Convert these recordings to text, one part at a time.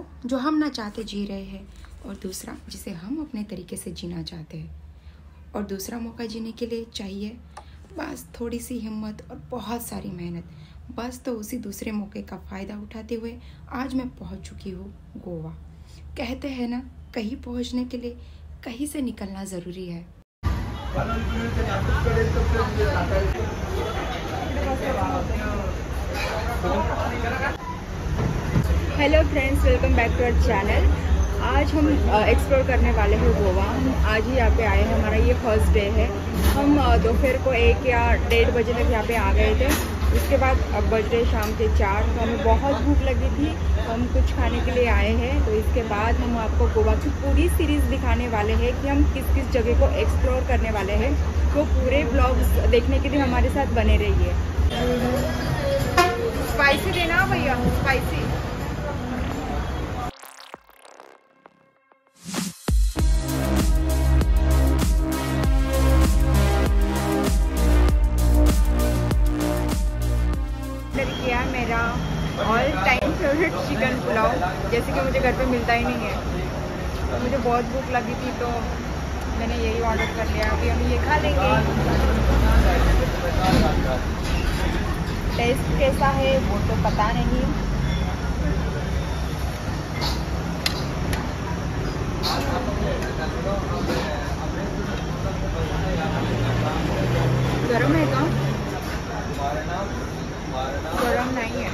वो जो हम ना चाहते जी रहे हैं, और दूसरा जिसे हम अपने तरीके से जीना चाहते हैं। और दूसरा मौका जीने के लिए चाहिए बस थोड़ी सी हिम्मत और बहुत सारी मेहनत। बस तो उसी दूसरे मौके का फ़ायदा उठाते हुए आज मैं पहुंच चुकी हूँ गोवा। कहते हैं ना, कहीं पहुंचने के लिए कहीं से निकलना ज़रूरी है। Hello friends, welcome back to our channel. आज हम एक्सप्लोर करने वाले हैं गोवा। हम आज ही यहाँ पे आए हैं, हमारा ये फर्स्ट डे है। हम दोपहर को 1 या 1:30 बजे तक यहाँ पे आ गए थे। उसके बाद अब बज रहे शाम के 4। तो हमें बहुत भूख लगी थी, हम कुछ खाने के लिए आए हैं। तो इसके बाद हम आपको गोवा की पूरी सीरीज़ दिखाने वाले हैं कि हम किस किस जगह को एक्सप्लोर करने वाले हैं। तो पूरे ब्लॉग्स देखने के लिए हमारे साथ बने रहिए। स्पाइसी देना भैया, स्पाइसी। मेरा all time favourite chicken pulao, जैसे कि मुझे घर पे मिलता ही नहीं है। मुझे बहुत भूख लगी थी तो मैंने यही ऑर्डर कर लिया। अभी हम ये खा लेंगे। टेस्ट कैसा है वो तो पता नहीं। गरम है क्या? गरम नहीं है।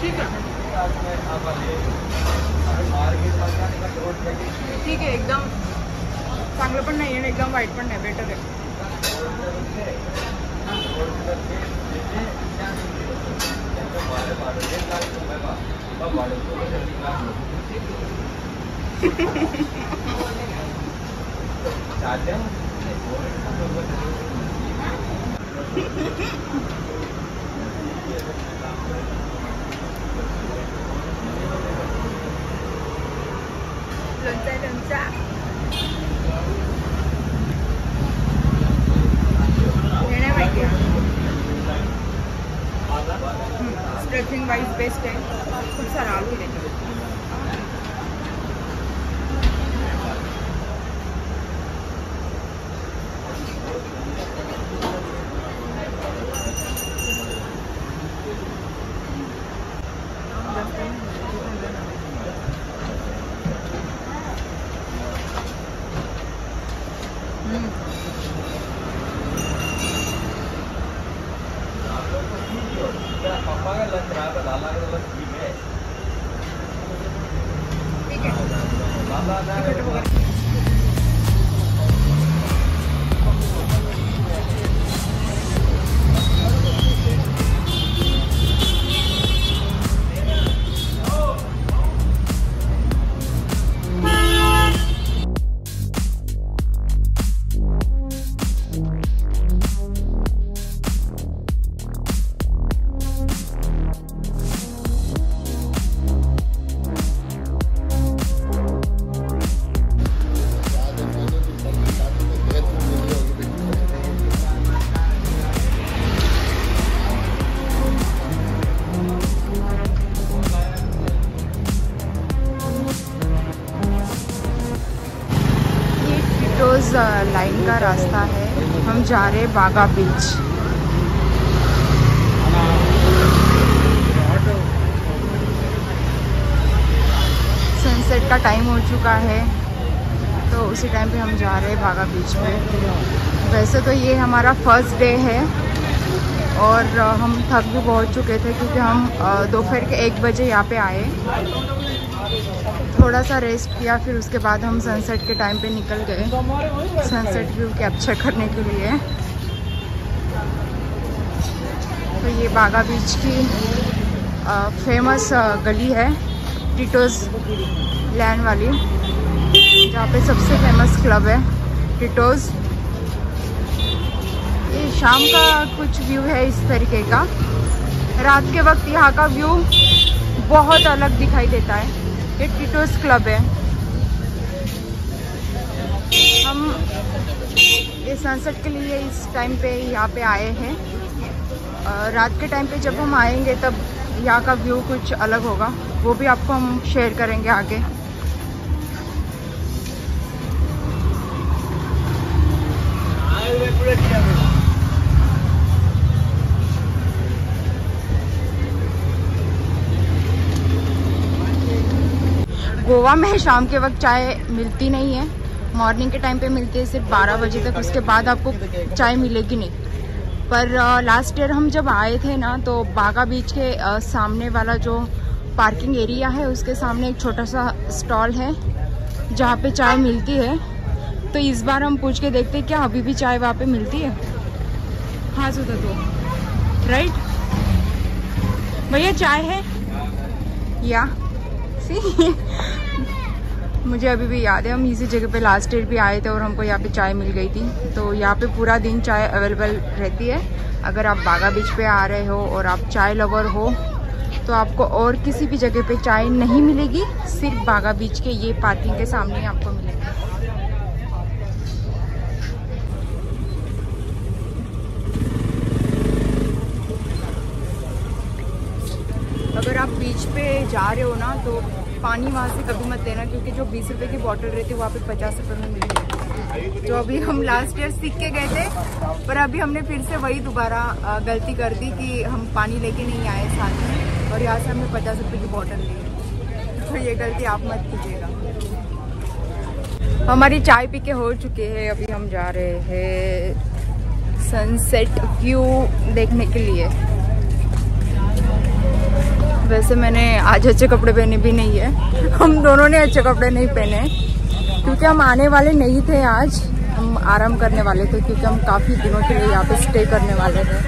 ठीक है, ठीक है, एकदम चांगलं पण नाही आहे, एकदम वाईट पण नाही, बेटर आहे। लोणचा येणे माहिती आहे। स्ट्रेचिंग वाइज बेस्ट है, खूप सारा आलू देते। लाइन का रास्ता है, हम जा रहे हैं बागा बीच। सनसेट का टाइम हो चुका है, तो उसी टाइम पे हम जा रहे हैं बागा बीच में। वैसे तो ये हमारा फर्स्ट डे है और हम थक भी बहुत चुके थे, क्योंकि हम दोपहर के 1 बजे यहाँ पे आए, थोड़ा सा रेस्ट किया, फिर उसके बाद हम सनसेट के टाइम पे निकल गए सनसेट व्यू कैप्चर करने के लिए। तो ये बागा बीच की फेमस गली है, टिटोज़ लैंड वाली, जहाँ पे सबसे फेमस क्लब है टिटोज़। ये शाम का कुछ व्यू है इस तरीके का। रात के वक्त यहाँ का व्यू बहुत अलग दिखाई देता है। ये टिटोज़ क्लब है। हम ये सनसेट के लिए इस टाइम पे यहाँ पे आए हैं। रात के टाइम पे जब हम आएंगे तब यहाँ का व्यू कुछ अलग होगा, वो भी आपको हम शेयर करेंगे आगे। गोवा में शाम के वक्त चाय मिलती नहीं है, मॉर्निंग के टाइम पे मिलती है सिर्फ 12 बजे तक, उसके बाद आपको चाय मिलेगी नहीं। पर लास्ट ईयर हम जब आए थे ना, तो बागा बीच के सामने वाला जो पार्किंग एरिया है उसके सामने एक छोटा सा स्टॉल है जहाँ पे चाय मिलती है। तो इस बार हम पूछ के देखते हैं क्या अभी भी चाय वहाँ पे मिलती है। हाँ सुधा तो राइट भैया चाय है या सी मुझे अभी भी याद है हम इसी जगह पे लास्ट ईयर भी आए थे और हमको यहाँ पे चाय मिल गई थी। तो यहाँ पे पूरा दिन चाय अवेलेबल रहती है। अगर आप बागा बीच पे आ रहे हो और आप चाय लवर हो तो आपको और किसी भी जगह पे चाय नहीं मिलेगी, सिर्फ बागा बीच के ये पार्किंग के सामने ही आपको मिलेगी। अगर आप बीच पे जा रहे हो ना तो पानी वहाँ से कभी मत लेना, क्योंकि जो 20 रुपए की बोतल रहती है वहाँ पे 50 रुपए में मिलेगी। तो अभी हम लास्ट ईयर सीख के गए थे, पर अभी हमने फिर से वही दोबारा गलती कर दी कि हम पानी लेके नहीं आए साथ में और यहाँ से हमने 50 रुपए की बोतल ली। तो ये गलती आप मत कीजिएगा। हमारी चाय पी के हो चुके हैं, अभी हम जा रहे हैं सनसेट व्यू देखने के लिए। वैसे मैंने आज अच्छे कपड़े पहने भी नहीं है, हम दोनों ने अच्छे कपड़े नहीं पहने क्योंकि हम आने वाले नहीं थे आज, हम आराम करने वाले थे क्योंकि हम काफ़ी दिनों के लिए यहाँ पे स्टे करने वाले थे।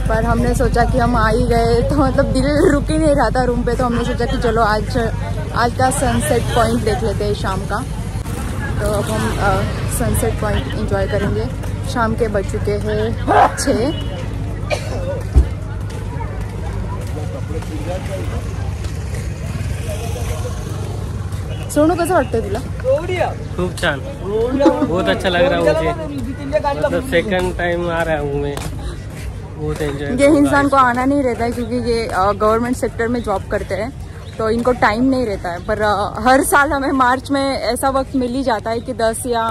पर हमने सोचा कि हम आ ही गए तो मतलब दिल रुक ही नहीं रहा था रूम पे, तो हमने सोचा कि चलो आज का सनसेट पॉइंट देख लेते हैं शाम का। तो अब हम सनसेट पॉइंट एंजॉय करेंगे। शाम के बज चुके हैं 6। सोनू कसं वाटतंय तुला? खूप छान, बहुत अच्छा लग रहा है मुझे, मतलब सेकंड टाइम आ रहा हूँ मैं, बहुत एंजॉय। ये इंसान को आना नहीं रहता है क्योंकि ये गवर्नमेंट सेक्टर में जॉब करते हैं तो इनको टाइम नहीं रहता है। पर हर साल हमें मार्च में ऐसा वक्त मिल ही जाता है कि 10 या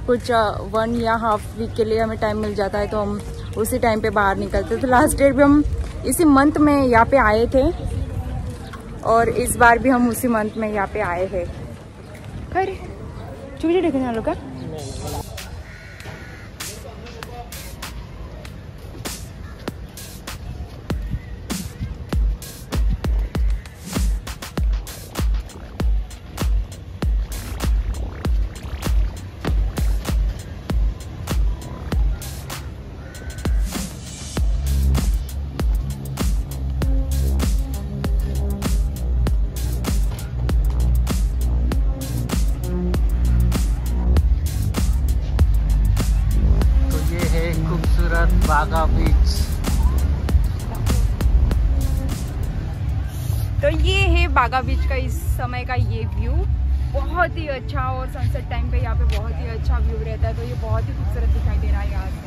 कुछ 1 या हाफ वीक के लिए हमें टाइम मिल जाता है, तो हम उसी टाइम पे बाहर निकलते। तो लास्ट ईयर भी हम इसी मंथ में यहाँ पे आए थे और इस बार भी हम उसी मंथ में यहाँ पे आए हैं। खैर चूजे देखने वालों का बागा बीच। तो ये है बागा बीच का इस समय का ये व्यू, बहुत ही अच्छा, और सनसेट टाइम पे यहाँ पे बहुत ही अच्छा व्यू रहता है। तो ये बहुत ही खूबसूरत दिखाई दे रहा है यहाँ से।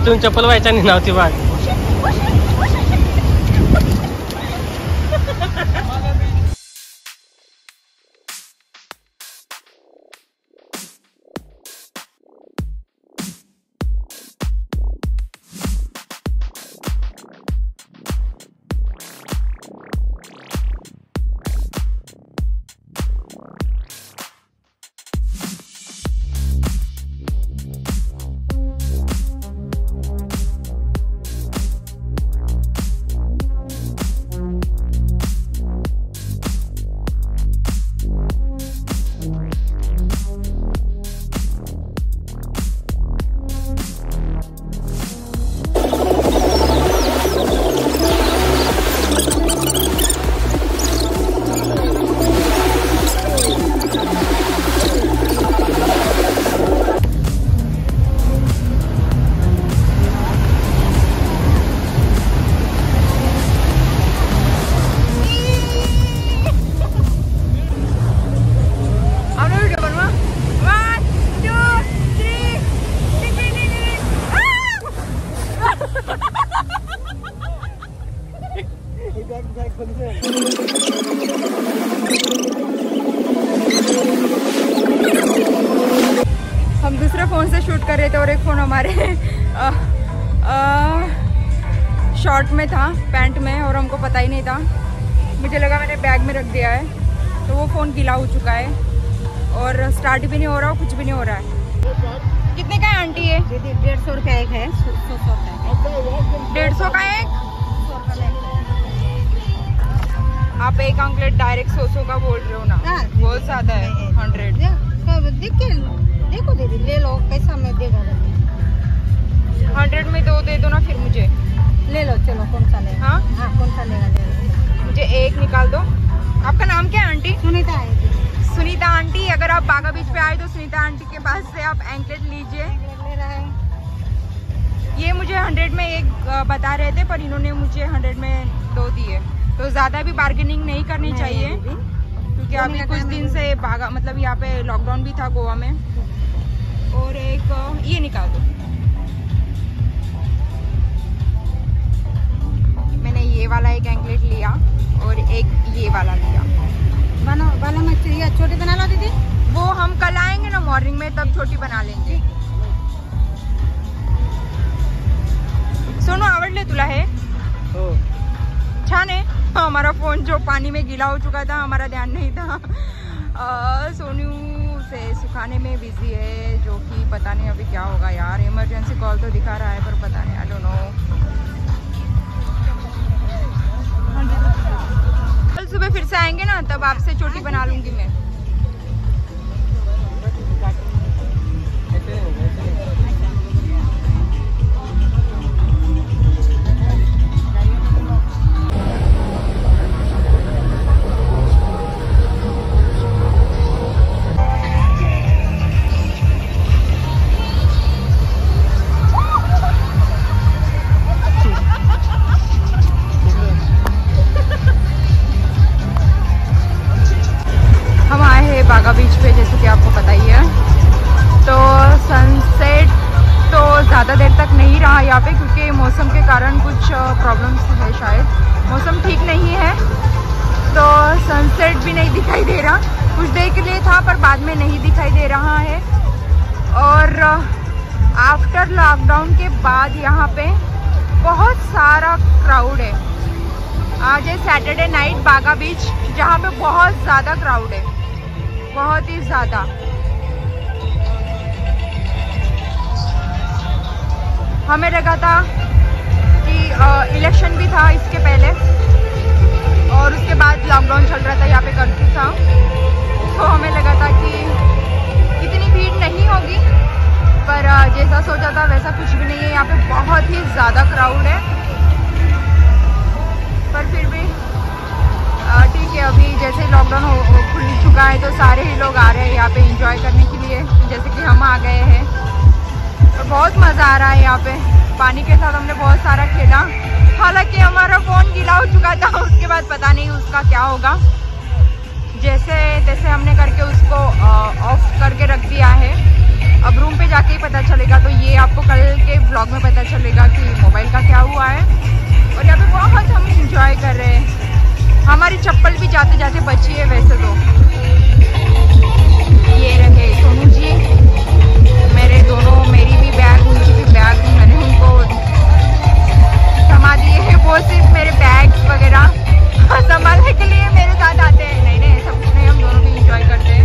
वरतून चप्पल व्हायच्या आणि नावची बाग. हम दूसरे फ़ोन से शूट कर रहे थे और एक फ़ोन हमारे शॉर्ट में था, पैंट में, और हमको पता ही नहीं था। मुझे लगा मैंने बैग में रख दिया है, तो वो फ़ोन गीला हो चुका है और स्टार्ट भी नहीं हो रहा, कुछ भी नहीं हो रहा है। कितने का है आंटी ये? 150 रुपया एक है, 100 का 150 का एक। आप एक अंकलेट डायरेक्ट 100 का बोल रहे हो ना? बहुत ज़्यादा है। 100 देखो दीदी, ले लो, कैसा मैं देगा? 100 में 2 दे दो ना फिर मुझे। ले लो, चलो कौन सा लेगा? हाँ कौन सा लेगा? ले लो, मुझे एक निकाल दो। आपका नाम क्या है आंटी? सुनीता है। सुनीता आंटी, अगर आप बागा बीच पे आए तो सुनीता आंटी के पास से आप एंकलेट लीजिए। ले रहा है। ये मुझे 100 में एक बता रहे थे, पर इन्होंने मुझे 100 में 2 दिए। तो ज़्यादा भी बार्गेनिंग नहीं करनी चाहिए, क्योंकि अभी कुछ दिन से बागा मतलब यहाँ पे लॉकडाउन भी था गोवा में। और एक ये निकाल दो। मैंने ये वाला एक एंकलेट लिया और एक ये वाला लिया। वाला मछली छोटी बना लो दीदी। वो हम कल आएंगे ना मॉर्निंग में, तब छोटी बना लेंगे। सोनू आवडले तुला है? छान है। हमारा फ़ोन जो पानी में गीला हो चुका था, हमारा ध्यान नहीं था। सोनू से सुखाने में बिजी है, जो कि पता नहीं अभी क्या होगा यार। इमरजेंसी कॉल तो दिखा रहा है, पर पता नहीं, आई डोंट नो। कल सुबह फिर से आएंगे ना, तब आपसे चोटी बना लूंगी मैं। बागा बीच पे, जैसे कि आपको पता ही है। तो सनसेट तो ज़्यादा देर तक नहीं रहा यहाँ पे, क्योंकि मौसम के कारण कुछ प्रॉब्लम्स है, शायद मौसम ठीक नहीं है, तो सनसेट भी नहीं दिखाई दे रहा। कुछ देर के लिए था, पर बाद में नहीं दिखाई दे रहा है। और आफ्टर लॉकडाउन के बाद यहाँ पे बहुत सारा क्राउड है। आज है सैटरडे नाइट बागा बीच, जहाँ पे बहुत ज़्यादा क्राउड है, बहुत ही ज़्यादा। हमें लगा था कि इलेक्शन भी था इसके पहले, और उसके बाद लॉकडाउन चल रहा था, यहाँ पे कर्फ्यू था, तो हमें लगा था कि इतनी भीड़ नहीं होगी, पर जैसा सोचा था वैसा कुछ भी नहीं है। यहाँ पे बहुत ही ज़्यादा क्राउड है, पर फिर भी ठीक है। अभी जैसे लॉकडाउन खुल चुका है, तो सारे ही लोग आ रहे हैं यहाँ पे एंजॉय करने के लिए, जैसे कि हम आ गए हैं। और बहुत मज़ा आ रहा है यहाँ पे। पानी के साथ हमने बहुत सारा खेला, हालांकि हमारा फ़ोन गीला हो चुका था, उसके बाद पता नहीं उसका क्या होगा। जैसे तैसे हमने करके उसको ऑफ करके रख दिया है। अब रूम पे जाके ही पता चलेगा। तो ये आपको कल के ब्लॉग में पता चलेगा कि मोबाइल का क्या हुआ है। और यहाँ पे बहुत हम इंजॉय कर रहे हैं। हमारी चप्पल भी जाते जाते बची है वैसे तो। ये रहे सोनू जी, मेरे दोनों, मेरी भी बैग उनकी भी बैग, मैंने उनको थमा दिए हैं। वो सिर्फ मेरे बैग्स वगैरह संभालने के लिए मेरे साथ आते हैं। नहीं नहीं, ऐसा कुछ नहीं, हम दोनों भी इंजॉय करते हैं।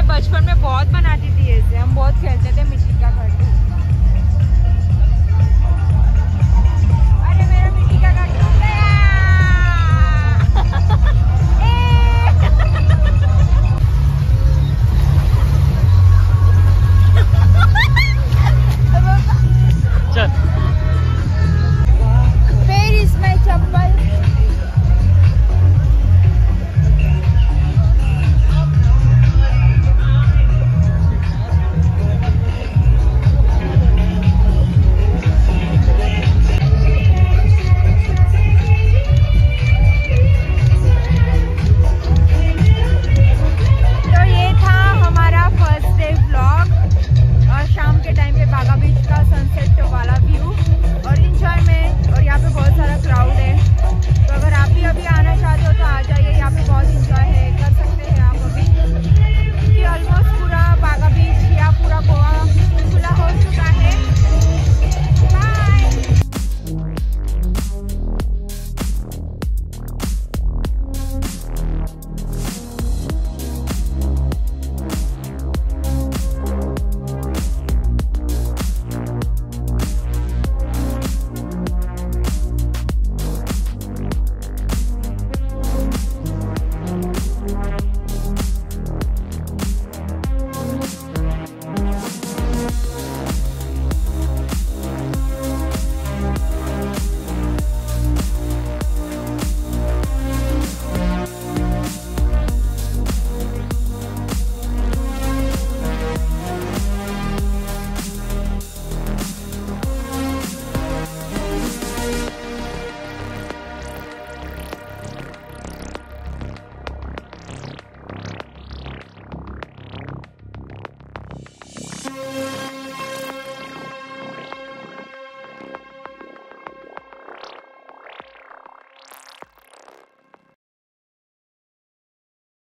बचपन में बहुत बनाती थी ऐसे, हम बहुत खेलते थे मिट्टी का घर। अरे मेरा मिट्टी का घर टूट गया। चल। फिर इसमें चप्पल